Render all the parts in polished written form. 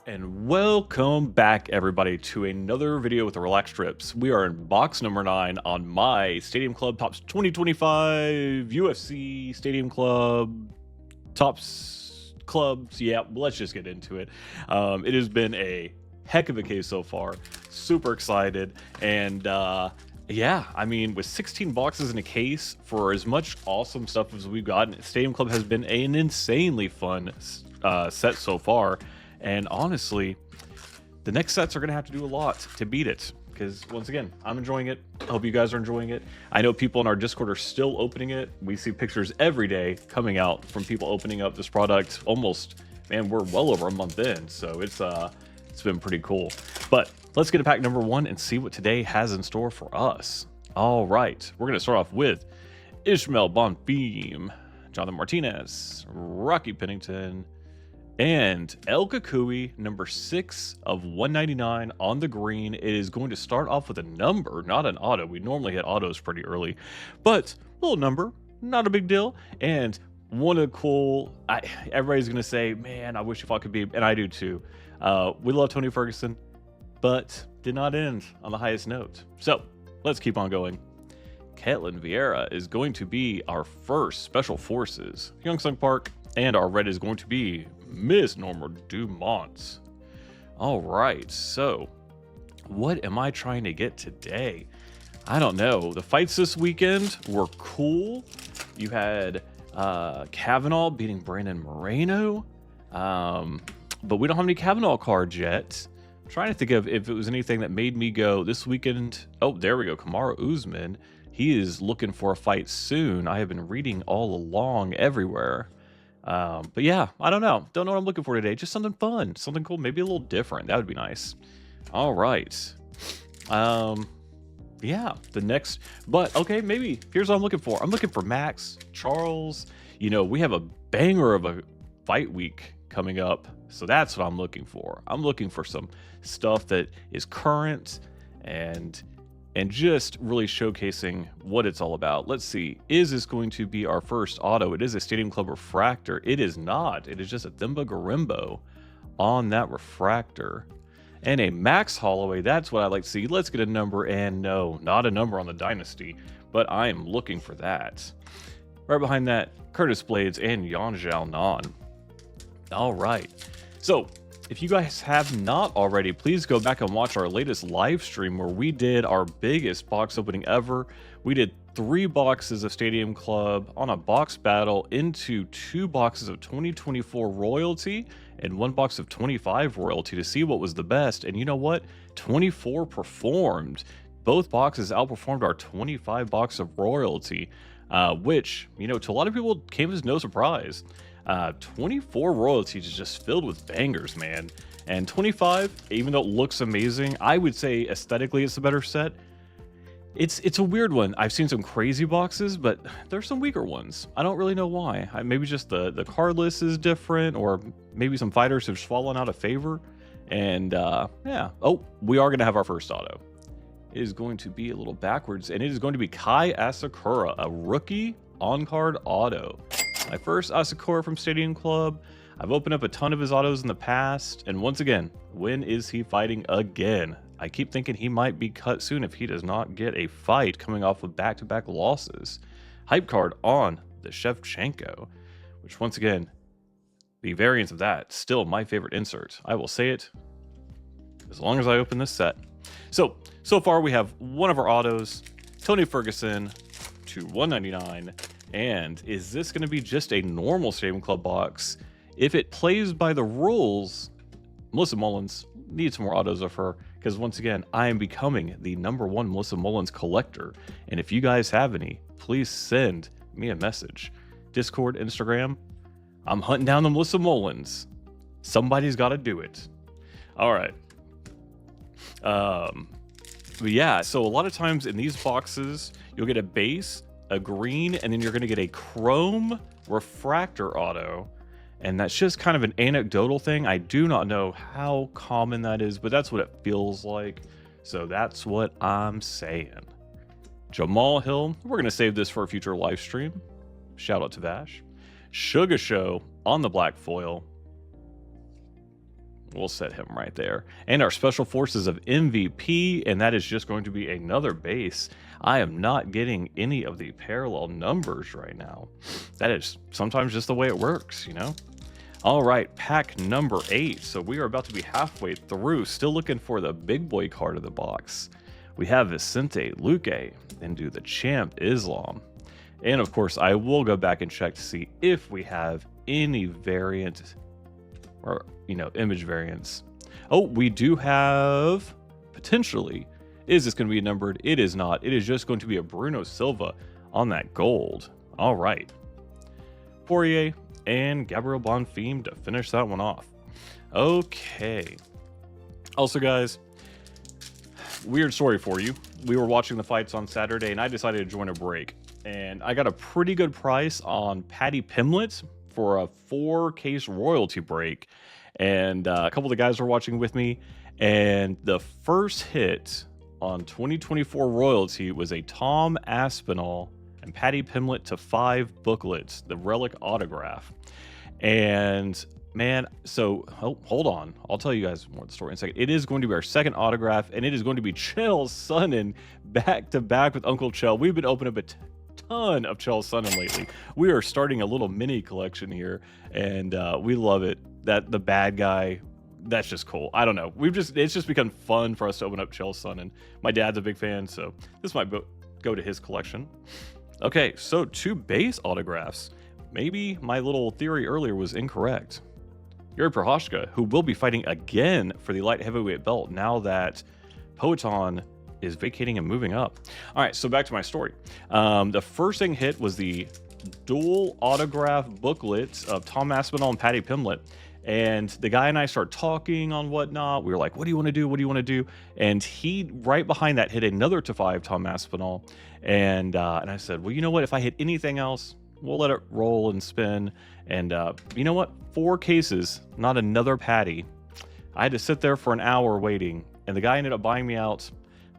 And welcome back, everybody, to another video with the Relax Trips. We are in box number 9 on my Stadium Club Tops 2025 UFC Stadium Club Tops Clubs. Yeah, let's just get into it. It has been a heck of a case so far. Super excited. And yeah, I mean, with 16 boxes in a case for as much awesome stuff as we've gotten, Stadium Club has been an insanely fun set so far. And honestly, the next sets are going to have to do a lot to beat it. Because once again, I'm enjoying it. I hope you guys are enjoying it. I know people in our Discord are still opening it. We see pictures every day coming out from people opening up this product. Almost, man, we're well over a month in. So it's been pretty cool. But let's get to pack number 1 and see what today has in store for us. All right. We're going to start off with Ishmael Bonfim, Jonathan Martinez, Rocky Pennington, and El Kukui, number 6 of 199 on the green. It is going to start off with a number, not an auto. We normally hit autos pretty early, but a little number, not a big deal. And one of the cool, everybody's going to say, man, I wish if I could be, and I do too. We love Tony Ferguson, but did not end on the highest note. So let's keep on going. Ketlin Vieira is going to be our first Special Forces, Youngsung Park, and our red is going to be Miss Norma Dumont. All right, so what am I trying to get today? I don't know. The fights this weekend were cool. You had Kavanaugh beating Brandon Moreno, but we don't have any Kavanaugh cards yet. I'm trying to think of if it was anything that made me go this weekend. Oh, there we go. Kamaru Usman. He is looking for a fight soon. I have been reading all along everywhere. But yeah, I don't know. Don't know what I'm looking for today. Just something fun, something cool, maybe a little different. That would be nice. All right. Yeah, the next, but okay, maybe here's what I'm looking for. I'm looking for Max, Charles. You know, we have a banger of a fight week coming up. So that's what I'm looking for. I'm looking for some stuff that is current and just really showcasing what it's all about. Let's see. Is this going to be our first auto? It is a Stadium Club refractor. It is not. It is just a Themba Garimbo on that refractor. And a Max Holloway. That's what I like to see. Let's get a number. And no, not a number on the Dynasty, but I am looking for that. Right behind that, Curtis Blades and Yan Zhao Nan. All right. So if you guys have not already, please go back and watch our latest live stream where we did our biggest box opening ever. We did 3 boxes of Stadium Club on a box battle into 2 boxes of 2024 royalty and 1 box of 25 royalty to see what was the best. And you know what? 24 performed. Both boxes outperformed our 25 box of royalty, which, you know, to a lot of people came as no surprise. 24 royalties is just filled with bangers, man. And 25, even though it looks amazing, I would say aesthetically it's a better set. It's a weird one. I've seen some crazy boxes, but there's some weaker ones. I don't really know why. Maybe just the card list is different, or maybe some fighters have fallen out of favor. And yeah. Oh, we are going to have our first auto. It is going to be a little backwards, and it is going to be Kai Asakura, a rookie on-card auto. My first Asakura from Stadium Club. I've opened up a ton of his autos in the past, and once again, when is he fighting again? I keep thinking he might be cut soon if he does not get a fight coming off of back-to-back losses. Hype card on the Shevchenko, which once again, the variance of that, still my favorite insert. I will say it as long as I open this set. So far we have one of our autos, Tony Ferguson to 199. And is this going to be just a normal Stadium Club box? If it plays by the rules, Melissa Mullins needs some more autos of her, because once again, I am becoming the #1 Melissa Mullins collector. And if you guys have any, please send me a message. Discord, Instagram. I'm hunting down the Melissa Mullins. Somebody's got to do it. All right. But yeah, so a lot of times in these boxes, you'll get a base, a green, and then you're going to get a chrome refractor auto. And that's just kind of an anecdotal thing. I do not know how common that is, but that's what it feels like. So that's what I'm saying. Jamal Hill, we're going to save this for a future live stream. Shout out to Vash. Sugar Show on the black foil. We'll set him right there. And our Special Forces of MVP, and that is just going to be another base. I am not getting any of the parallel numbers right now. That is sometimes just the way it works, you know? All right, pack number 8. So we are about to be halfway through, still looking for the big boy card of the box. We have Vicente Luque, then do the Champ Islam. And of course, I will go back and check to see if we have any variant or, you know, image variants. Oh, we do have potentially. Is this going to be numbered? It is not. It is just going to be a Bruno Silva on that gold. All right. Poirier and Gabriel Bonfim to finish that one off. Okay. Also, guys, weird story for you. We were watching the fights on Saturday, and I decided to join a break. And I got a pretty good price on Paddy Pimblett for a 4-case royalty break. And a couple of the guys were watching with me. And the first hit on 2024 royalty was a Tom Aspinall and Paddy Pimblett to 5 booklets, the relic autograph. And man, so hold on. I'll tell you guys more of the story in a second. It is going to be our second autograph, and it is going to be Chael Sonnen back to back with Uncle Chael. We've been opening up a ton of Chael Sonnen lately. We are starting a little mini collection here, and we love it. That the bad guy, that's just cool. I don't know. It's just become fun for us to open up Chael Sonnen. My dad's a big fan, so this might go to his collection. Okay, so 2 base autographs. Maybe my little theory earlier was incorrect. Yuri Prochazka, who will be fighting again for the light heavyweight belt now that Poatan is vacating and moving up. All right, so back to my story. The first thing hit was the dual autograph booklets of Tom Aspinall and Paddy Pimblett. And the guy and I start talking on whatnot. We were like, what do you want to do? What do you want to do? And he, right behind that, hit another to 5 Tom Aspinall. And I said, well, you know what? If I hit anything else, we'll let it roll and spin. And you know what? 4 cases, not another Paddy. I had to sit there for an hour waiting. And the guy ended up buying me out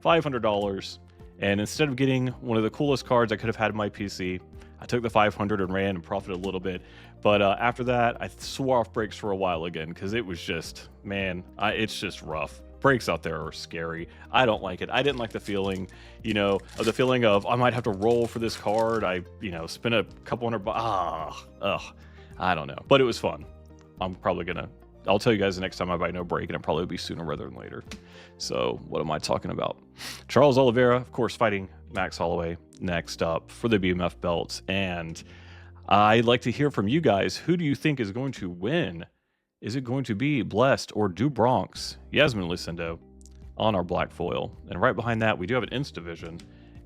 $500. And instead of getting one of the coolest cards I could have had in my PC, I took the 500 and ran and profited a little bit. But after that, I swore off breaks for a while again because it was just, man, it's just rough. Breaks out there are scary. I don't like it. I didn't like the feeling, you know, of the feeling of I might have to roll for this card. I, you know, spend a couple $100. I don't know. But it was fun. I'm probably going to, I'll tell you guys the next time I buy no break, and it'll probably be sooner rather than later. So what am I talking about? Charles Oliveira, of course, fighting Max Holloway next up for the BMF belts. And I'd like to hear from you guys. Who do you think is going to win? Is it going to be Blessed or Do Bronx? Yasmin Lucindo on our black foil. And right behind that, we do have an Insta Division.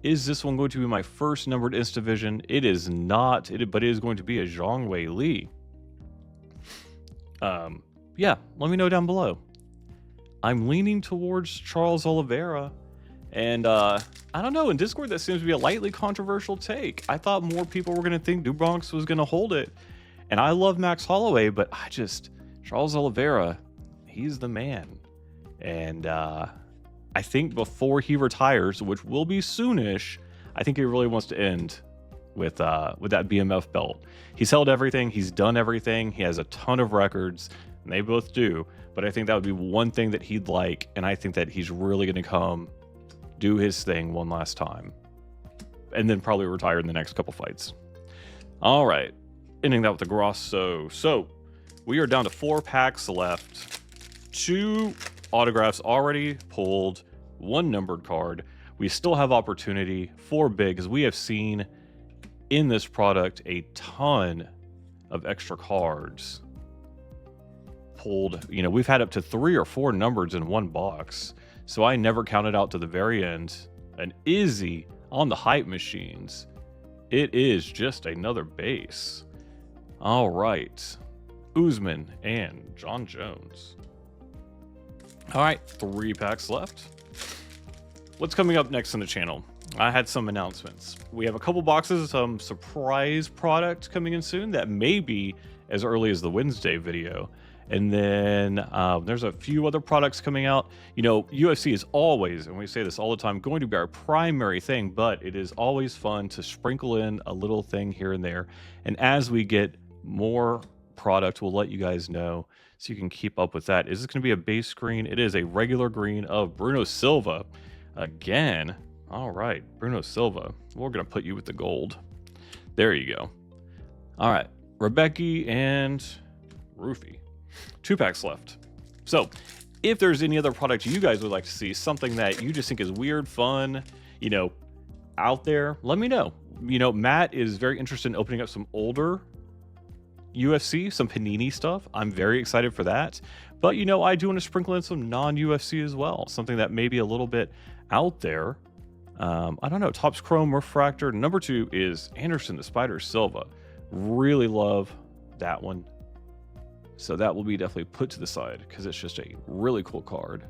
Is this one going to be my first numbered Insta Division? It is not, but it is going to be a Zhang Wei Li. Yeah, let me know down below. I'm leaning towards Charles Oliveira. And I don't know, in Discord that seems to be a lightly controversial take. I thought more people were going to think Do Bronx was going to hold it. And I love Max Holloway, but Charles Oliveira, he's the man. And I think before he retires, which will be soonish, I think he really wants to end with that BMF belt. He's held everything. He's done everything. He has a ton of records, and they both do. But I think that would be one thing that he'd like, and I think that he's really going to come do his thing one last time, and then probably retire in the next couple fights. All right, ending that with the Grosso. So we are down to 4 packs left, 2 autographs already pulled, 1 numbered card. We still have opportunity for big, because we have seen in this product a ton of extra cards pulled. You know, we've had up to 3 or 4 numbers in one box. So I never counted out to the very end. An Izzy on the hype machines. It is just another base. All right. Usman and John Jones. All right, 3 packs left. What's coming up next on the channel? I had some announcements. We have a couple boxes of some surprise product coming in soon that may be as early as the Wednesday video. And then there's a few other products coming out. You know, UFC is always, and we say this all the time, going to be our primary thing, but it is always fun to sprinkle in a little thing here and there. And as we get more product, we'll let you guys know so you can keep up with that. Is this going to be a base green? It is a regular green of Bruno Silva. Again, all right, Bruno Silva. We're going to put you with the gold. There you go. All right, Rebecca and Roofy. 2 packs left. So if there's any other product you guys would like to see, something that you just think is weird, fun, you know, out there, let me know. You know, Matt is very interested in opening up some older UFC, some Panini stuff. I'm very excited for that. But, you know, I do want to sprinkle in some non-UFC as well. Something that may be a little bit out there. I don't know. Topps Chrome Refractor. Number 2 is Anderson the Spider Silva. Really love that one. So that will be definitely put to the side because it's just a really cool card.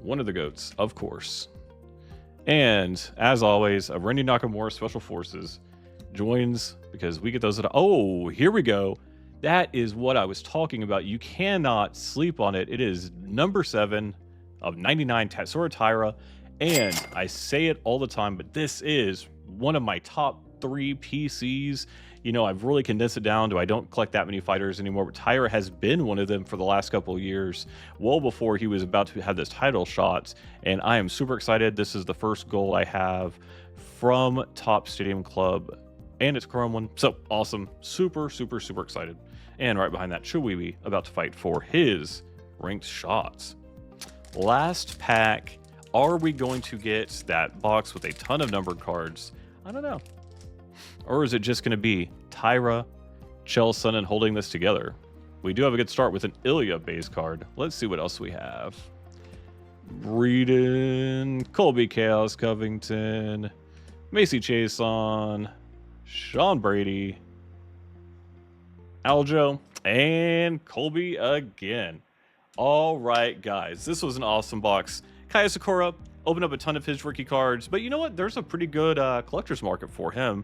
One of the GOATs, of course. And as always, Randy Nakamura Special Forces joins because we get those at... Oh, here we go. That is what I was talking about. You cannot sleep on it. It is number 7 of 99 Tatsura Taira. And I say it all the time, but this is one of my top 3 PCs. You know, I've really condensed it down to I don't collect that many fighters anymore, but Taira has been one of them for the last couple of years, well before he was about to have this title shot. And I am super excited. This is the first goal I have from Topps Stadium Club, and it's a Chrome one. So awesome. Super, super, super excited. And right behind that, Chiwewe about to fight for his ranked shots. Last pack. Are we going to get that box with a ton of numbered cards? I don't know. Or is it just going to be Taira, Chelson, and holding this together? We do have a good start with an Ilya base card. Let's see what else we have. Breeden, Colby Chaos Covington, Macy Chason, Sean Brady, Aljo, and Colby again. All right, guys. This was an awesome box. Kaya Sakura opened up a ton of his rookie cards, but you know what? There's a pretty good collector's market for him.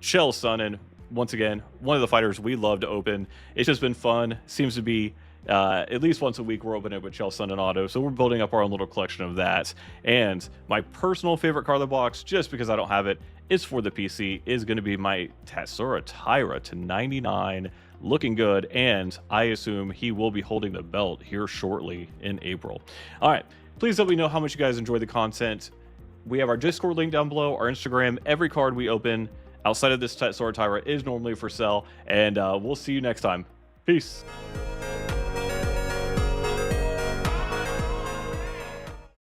Chael Sonnen, once again, one of the fighters we love to open. It's just been fun. Seems to be at least once a week we're opening it with Chael Sonnen Auto, so we're building up our own little collection of that. And my personal favorite card of the box, just because I don't have it, is for the PC, is going to be my Tatsura Taira to 99. Looking good, and I assume he will be holding the belt here shortly in April. All right. Please let me know how much you guys enjoy the content. We have our Discord link down below, our Instagram. Every card we open outside of this Tatsura Taira is normally for sale, and we'll see you next time. Peace.